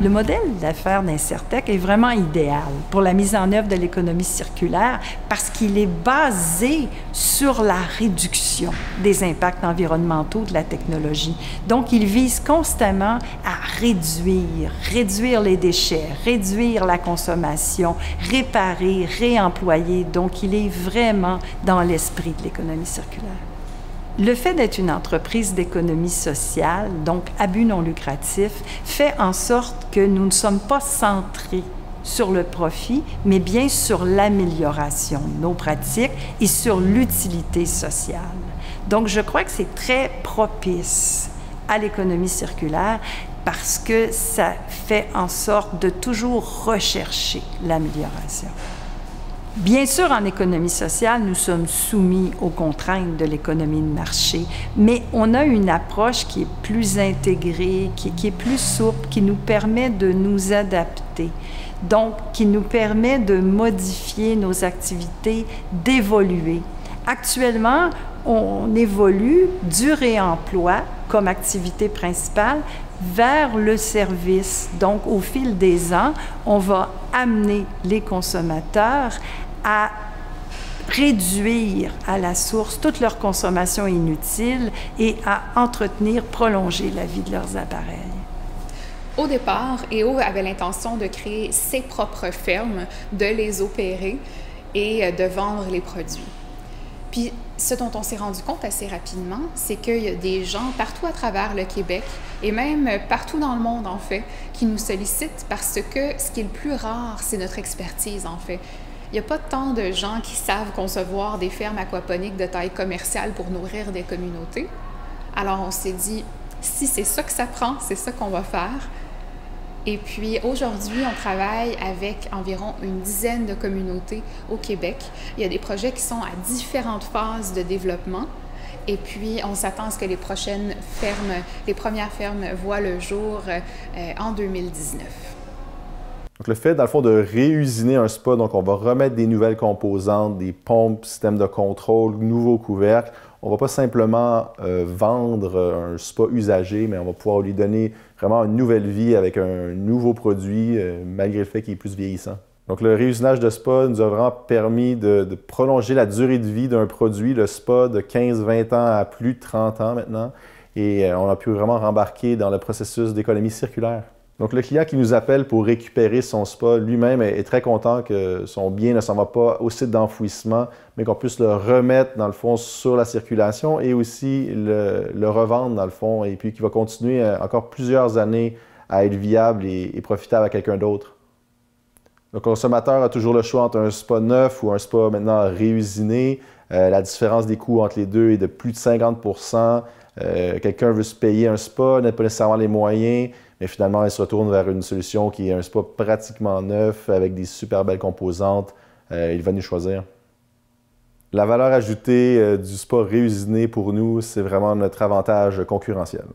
Le modèle d'affaires d'Incertec est vraiment idéal pour la mise en œuvre de l'économie circulaire parce qu'il est basé sur la réduction des impacts environnementaux de la technologie. Donc, il vise constamment à réduire les déchets, réduire la consommation, réparer, réemployer. Donc, il est vraiment dans l'esprit de l'économie circulaire. Le fait d'être une entreprise d'économie sociale, donc à but non lucratif, fait en sorte que nous ne sommes pas centrés sur le profit, mais bien sur l'amélioration de nos pratiques et sur l'utilité sociale. Donc, je crois que c'est très propice à l'économie circulaire parce que ça fait en sorte de toujours rechercher l'amélioration. Bien sûr, en économie sociale, nous sommes soumis aux contraintes de l'économie de marché, mais on a une approche qui est plus intégrée, qui est plus souple, qui nous permet de nous adapter, donc qui nous permet de modifier nos activités, d'évoluer. Actuellement, on évolue du réemploi comme activité principale vers le service. Donc, au fil des ans, on va amener les consommateurs à réduire à la source toute leur consommation inutile et à entretenir, prolonger la vie de leurs appareils. Au départ, EO avait l'intention de créer ses propres fermes, de les opérer et de vendre les produits. Puis, ce dont on s'est rendu compte assez rapidement, c'est qu'il y a des gens partout à travers le Québec et même partout dans le monde, en fait, qui nous sollicitent parce que ce qui est le plus rare, c'est notre expertise, en fait. Il n'y a pas tant de gens qui savent concevoir des fermes aquaponiques de taille commerciale pour nourrir des communautés. Alors, on s'est dit, si c'est ça que ça prend, c'est ça qu'on va faire. Et puis, aujourd'hui, on travaille avec environ une dizaine de communautés au Québec. Il y a des projets qui sont à différentes phases de développement. Et puis, on s'attend à ce que les premières fermes voient le jour en 2019. Donc, le fait, dans le fond, de réusiner un spa, donc on va remettre des nouvelles composantes, des pompes, systèmes de contrôle, nouveaux couvercles. On ne va pas simplement vendre un spa usagé, mais on va pouvoir lui donner vraiment une nouvelle vie avec un nouveau produit, malgré le fait qu'il est plus vieillissant. Donc, le réusinage de spa nous a vraiment permis de prolonger la durée de vie d'un produit, le spa de 15-20 ans à plus de 30 ans maintenant. Et on a pu vraiment rembarquer dans le processus d'économie circulaire. Donc, le client qui nous appelle pour récupérer son spa lui-même est très content que son bien ne s'en va pas au site d'enfouissement, mais qu'on puisse le remettre, dans le fond, sur la circulation et aussi le revendre, dans le fond, et puis qu'il va continuer encore plusieurs années à être viable et profitable à quelqu'un d'autre. Le consommateur a toujours le choix entre un spa neuf ou un spa maintenant réusiné. La différence des coûts entre les deux est de plus de 50 %. Quelqu'un veut se payer un spa, n'a pas nécessairement les moyens, mais finalement, il se retourne vers une solution qui est un spa pratiquement neuf avec des super belles composantes. Il va nous choisir. La valeur ajoutée du spa réusiné pour nous, c'est vraiment notre avantage concurrentiel.